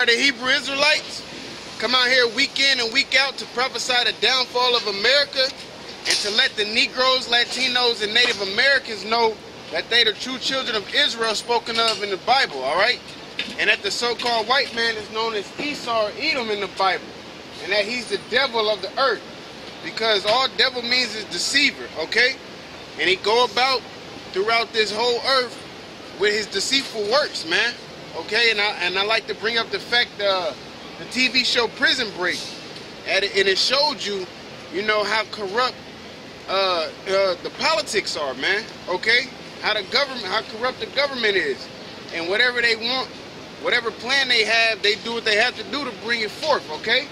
The Hebrew Israelites come out here week in and week out to prophesy the downfall of America and to let the Negroes, Latinos, and Native Americans know that they the true children of Israel spoken of in the Bible, all right? And that the so-called white man is known as Esau or Edom in the Bible, and that he's the devil of the earth, because all devil means is deceiver, okay? And he go about throughout this whole earth with his deceitful works, man. Okay, and I like to bring up the fact the TV show Prison Break, and it showed you, you know, how corrupt the politics are, man. Okay, how corrupt the government is, and whatever they want, whatever plan they have, they do what they have to do to bring it forth. Okay,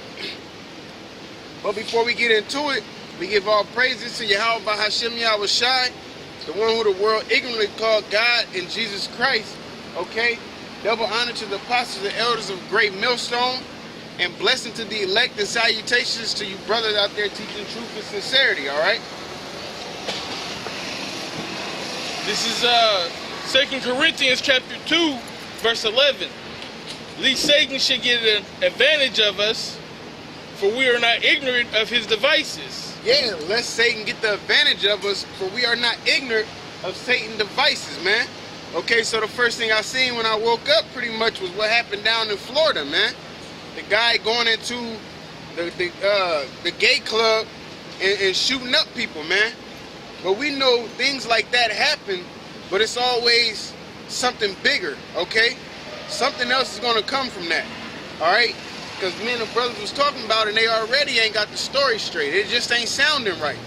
but before we get into it, we give all praises to Yahweh Bahashem Yahweh Shai, the one who the world ignorantly called God in Jesus Christ. Okay. Double honor to the apostles and elders of Great Millstone, and blessing to the elect, and salutations to you brothers out there teaching truth and sincerity, all right? This is 2 Corinthians chapter 2, verse 11. Lest Satan should get an advantage of us, for we are not ignorant of his devices. Yeah, lest Satan get the advantage of us, for we are not ignorant of Satan's devices, man. Okay, so the first thing I seen when I woke up pretty much was what happened down in Florida, man. The guy going into the gay club and shooting up people, man. But we know things like that happen, but it's always something bigger, okay? Something else is going to come from that, all right? Because me and the brothers was talking about it, and they already ain't got the story straight. It just ain't sounding right,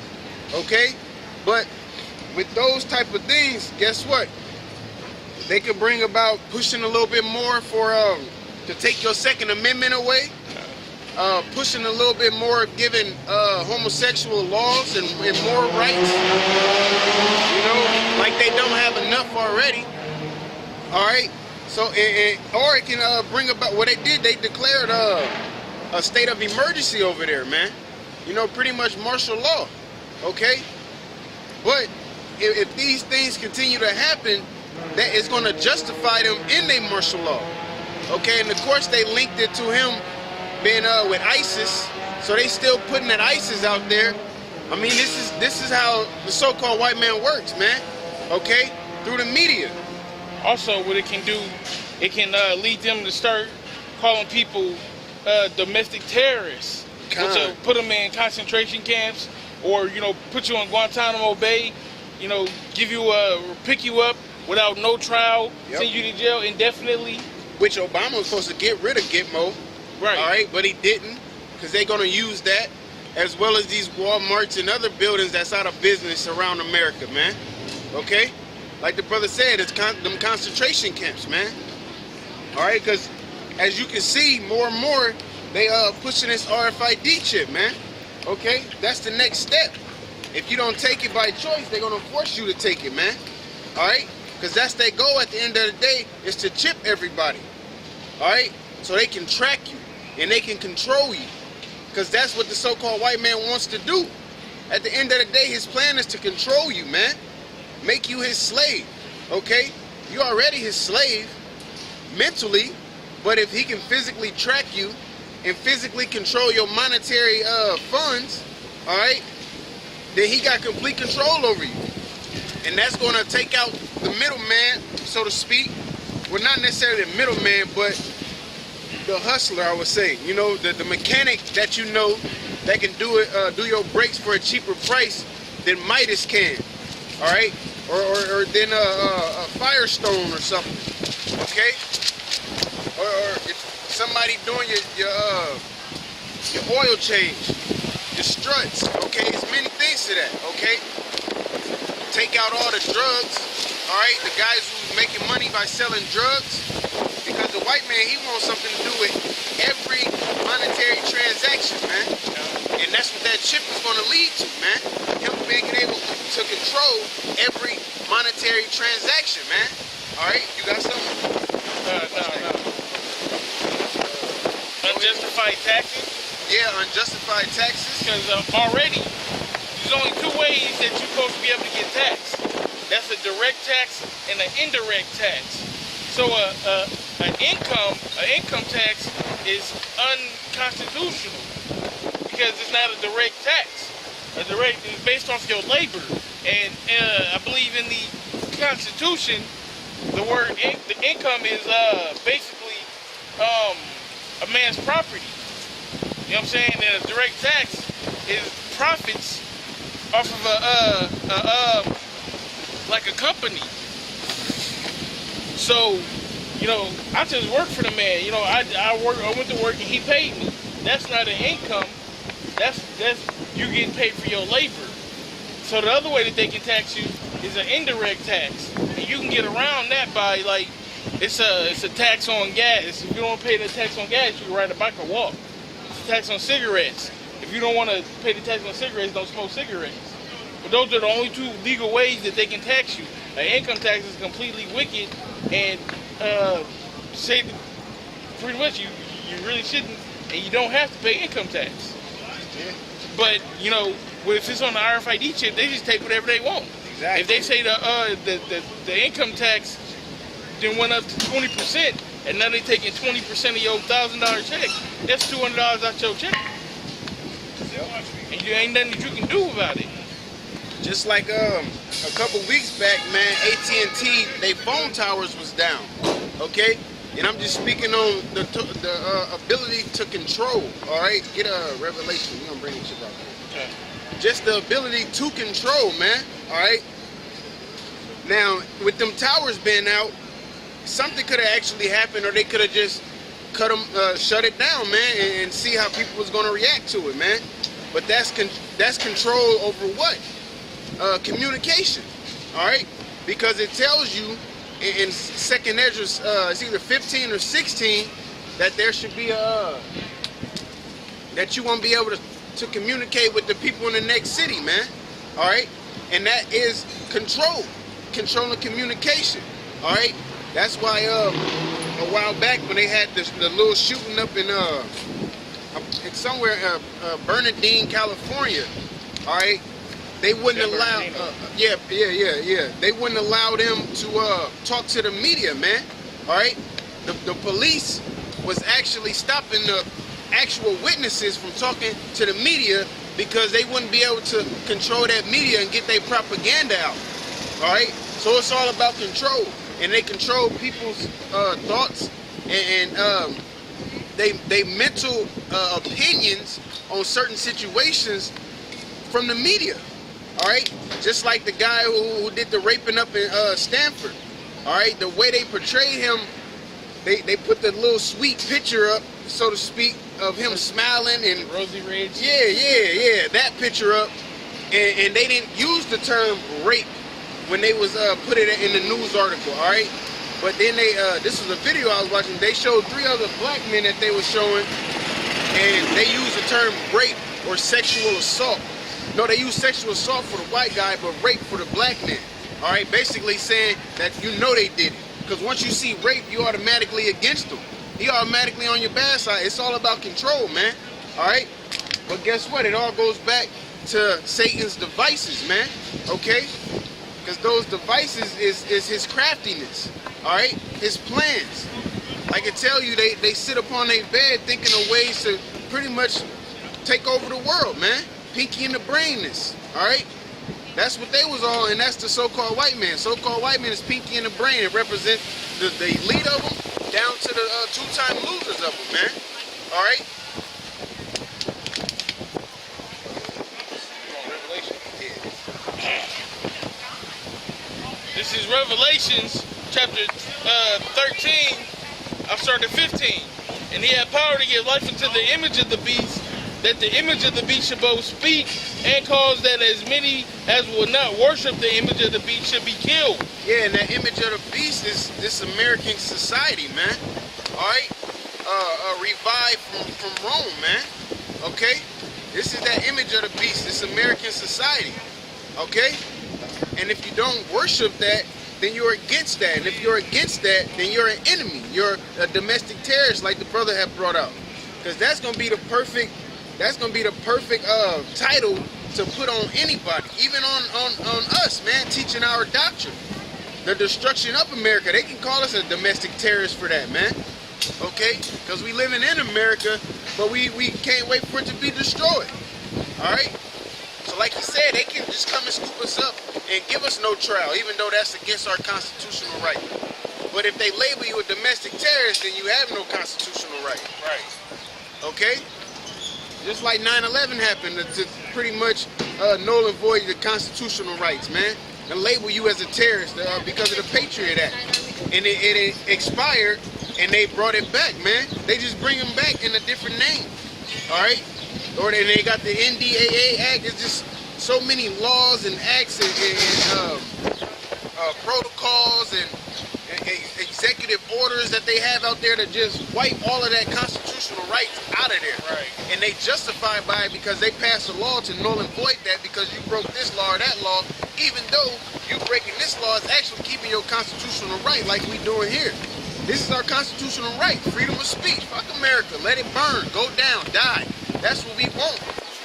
okay? But with those type of things, guess what? They could bring about pushing a little bit more for to take your Second Amendment away, pushing a little bit more, giving homosexual laws and more rights, you know, like they don't have enough already. All right, so or it can bring about what they did. They declared a state of emergency over there, man. You know, pretty much martial law. Okay, but if these things continue to happen, that is going to justify them in their martial law. Okay, and of course they linked it to him being with ISIS, so they still putting that ISIS out there. I mean, this is how the so-called white man works, man. Okay, through the media. Also, what it can do, it can lead them to start calling people domestic terrorists, which will put them in concentration camps, or, you know, put you on Guantanamo Bay, you know, pick you up without no trial, send you to jail indefinitely. Which Obama was supposed to get rid of Gitmo, right? All right, but he didn't, because they're going to use that, as well as these Walmarts and other buildings that's out of business around America, man. Okay, like the brother said, it's them concentration camps, man. All right, because as you can see, more and more they pushing this RFID chip, man. Okay, that's the next step. If you don't take it by choice, they're going to force you to take it, man. All right. Because that's their goal at the end of the day, is to chip everybody, all right? So they can track you and they can control you, because that's what the so-called white man wants to do. At the end of the day, his plan is to control you, man, make you his slave, okay? You're already his slave mentally, but if he can physically track you and physically control your monetary funds, all right, then he got complete control over you. And that's going to take out the middleman, so to speak. Well, not necessarily the middleman, but the hustler, I would say. You know, the mechanic that you know that can do your brakes for a cheaper price than Midas can. All right, or then a Firestone or something. Okay, or if somebody doing your oil change, your struts. Okay, there's many things to that. Okay. Take out all the drugs, all right, the guys who's making money by selling drugs, because the white man, he wants something to do with every monetary transaction, man. And that's what that chip is going to lead to, man. Him being able to control every monetary transaction, man. All right, you got something? No. Unjustified taxes? Yeah, unjustified taxes. Because already, there's only two ways that you're supposed to be able to get taxed. That's a direct tax and an indirect tax. So an income tax is unconstitutional because it's not a direct tax. A direct is based off your labor, and I believe in the Constitution, the word the income is basically a man's property. You know what I'm saying? And a direct tax is profits off of like a company. So, you know, I just work for the man. You know, I went to work and he paid me. That's not an income. That's you getting paid for your labor. So the other way that they can tax you is an indirect tax, and you can get around that by like it's a tax on gas. If you don't want to pay the tax on gas, you can ride a bike or walk. It's a tax on cigarettes. If you don't want to pay the tax on cigarettes, don't smoke cigarettes. But those are the only two legal ways that they can tax you. An income tax is completely wicked, and say that pretty much you really shouldn't, and you don't have to pay income tax. Yeah. But you know, if it's on the RFID chip, they just take whatever they want. Exactly. If they say the income tax then went up to 20%, and now they taking 20% of your $1,000 check, that's $200 out your check. Yep. And you ain't nothing that you can do about it. Just like a couple weeks back, man, AT&T, they phone towers was down, okay? And I'm just speaking on the ability to control, all right? Get a revelation. We're going to bring this shit out there. Okay. Just the ability to control, man, all right? Now, with them towers being out, something could have actually happened, or they could have just shut it down, man, and see how people was going to react to it, man. But that's control over what? Communication, all right? Because it tells you in 2nd Esdras, it's either 15 or 16, that there should be that you won't be able to communicate with the people in the next city, man, all right? And that is controlling communication, all right? That's why a while back when they had the little shooting up in it's somewhere Bernardine, California, all right? They wouldn't allow, they wouldn't allow them to talk to the media, man. All right, the police was actually stopping the actual witnesses from talking to the media because they wouldn't be able to control that media and get their propaganda out. All right, so it's all about control, and they control people's thoughts and they mental opinions on certain situations from the media. All right, just like the guy who did the raping up in Stanford. All right, the way they portrayed him, they put the little sweet picture up, so to speak, of him smiling and Rosy Ridge. Yeah, that picture up, and they didn't use the term rape when they was put it in the news article. All right, but then this was a video I was watching. They showed 3 other black men that they were showing, and they used the term rape or sexual assault. No, they use sexual assault for the white guy, but rape for the black man. All right, basically saying that you know they did it. Because once you see rape, you automatically against them. He automatically on your bad side. It's all about control, man. All right? But guess what? It all goes back to Satan's devices, man. Okay? Because those devices is his craftiness. All right? His plans. I can tell you, they sit upon their bed thinking of ways to pretty much take over the world, man. Pinky in the brainness, all right? That's what they was all, and that's the so-called white man. So-called white man is pinky in the brain. It represents the elite of them down to the 2-time losers of them, man. All right? This is Revelations chapter 13. I've started 15. And he had power to give life unto the image of the beast, that the image of the beast should both speak and cause that as many as will not worship the image of the beast should be killed. Yeah, and that image of the beast is this American society, man. All right? Revived from Rome, man. Okay? This is that image of the beast, this American society. Okay? And if you don't worship that, then you're against that. And if you're against that, then you're an enemy. You're a domestic terrorist, like the brother had brought out. Because that's gonna be the perfect title to put on anybody, even on us, man, teaching our doctrine. the destruction of America. They can call us a domestic terrorist for that, man. Okay? Because we living in America, but we can't wait for it to be destroyed. Alright? So like he said, they can just come and scoop us up and give us no trial, even though that's against our constitutional right. But if they label you a domestic terrorist, then you have no constitutional right. Right. Okay? Just like 9/11 happened to pretty much null and void the constitutional rights, man. And label you as a terrorist because of the Patriot Act. And it expired, and they brought it back, man. They just bring them back in a different name. Alright? Or they got the NDAA Act. It's just so many laws and acts and protocols and executive orders that they have out there to just wipe all of that constitutional rights out of there. Right. And they justify by it because they passed a law to null and void that because you broke this law or that law, even though you breaking this law is actually keeping your constitutional right like we doing here. This is our constitutional right, freedom of speech. Fuck America, let it burn, go down, die. That's what we want.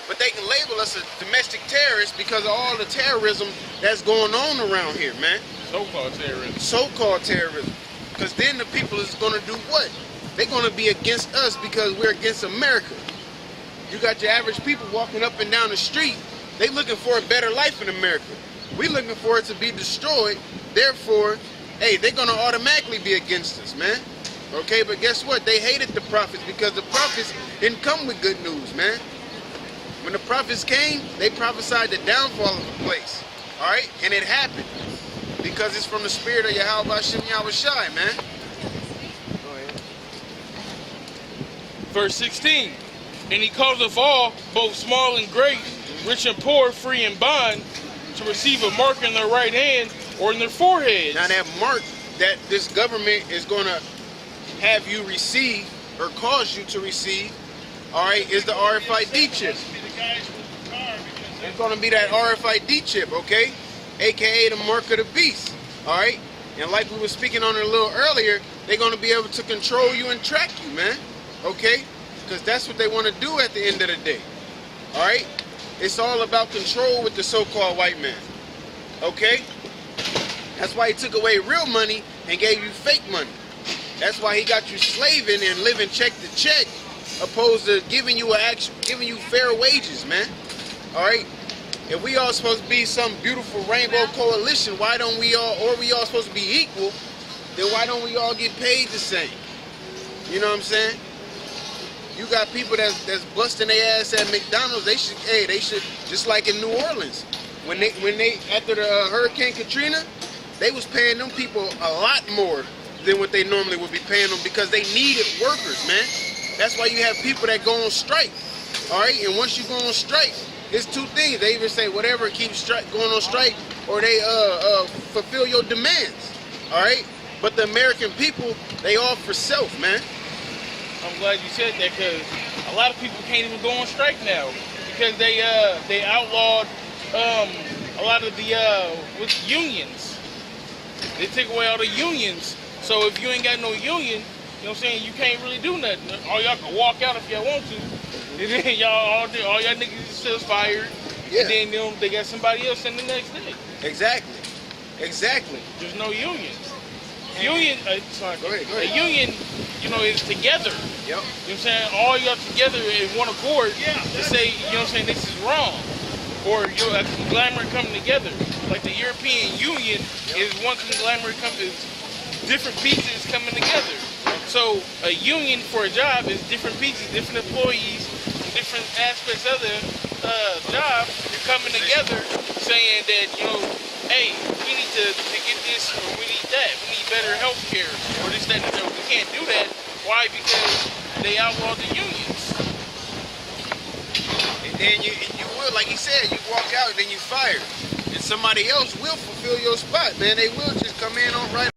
But they can label us a domestic terrorist because of all the terrorism that's going on around here, man. So-called terrorism. So-called terrorism. Because then the people is going to do what? They're going to be against us because we're against America. You got your average people walking up and down the street. They looking for a better life in America. We looking for it to be destroyed. Therefore, hey, they're going to automatically be against us, man. Okay, but guess what? They hated the prophets because the prophets didn't come with good news, man. When the prophets came, they prophesied the downfall of the place. All right? And it happened. Because it's from the spirit of Yahweh Shem Yahushai, man. Go ahead. Verse 16. And he causeth all, both small and great, rich and poor, free and bond, to receive a mark in their right hand or in their foreheads. Now that mark that this government is going to have you receive or cause you to receive, all right, is the RFID chip. It's going to be that RFID chip, okay? AKA the mark of the beast, all right? And like we were speaking on it a little earlier, they're going to be able to control you and track you, man, okay? Because that's what they want to do at the end of the day, all right? It's all about control with the so-called white man, okay? That's why he took away real money and gave you fake money. That's why he got you slaving and living check to check, opposed to giving you fair wages, man. All right. If we all supposed to be some beautiful rainbow coalition, why don't we all, or we all supposed to be equal? Then why don't we all get paid the same? You know what I'm saying? You got people that's busting their ass at McDonald's. They should just like in New Orleans, when they after the Hurricane Katrina, they was paying them people a lot more than what they normally would be paying them because they needed workers, man. That's why you have people that go on strike, all right? And once you go on strike, it's two things. They either say whatever, keep going on strike, or they fulfill your demands, all right? But the American people, they all for self, man. I'm glad you said that because a lot of people can't even go on strike now because they outlawed a lot of the with unions. They took away all the unions. So if you ain't got no union, you know what I'm saying, you can't really do nothing. All y'all can walk out if y'all want to. And then all y'all niggas is just fired. Yeah. And then they got somebody else in the next day. Exactly. Exactly. There's no union. Union, sorry. Go ahead. A union, you know, is together. Yep. You know what I'm saying? All y'all together in one accord to say, you know what I'm saying, this is wrong. Or you know, a conglomerate coming together. Like the European Union is one conglomerate company. Different pieces coming together. So a union for a job is different pieces, different employees, different aspects of the job coming together, saying that, you know, hey, we need to get this or we need that. We need better health care or this, that, and the other. We can't do that. Why? Because they outlawed the unions. And then you will, like he said, you walk out and then you fired. And somebody else will fulfill your spot, man. They will just come in on right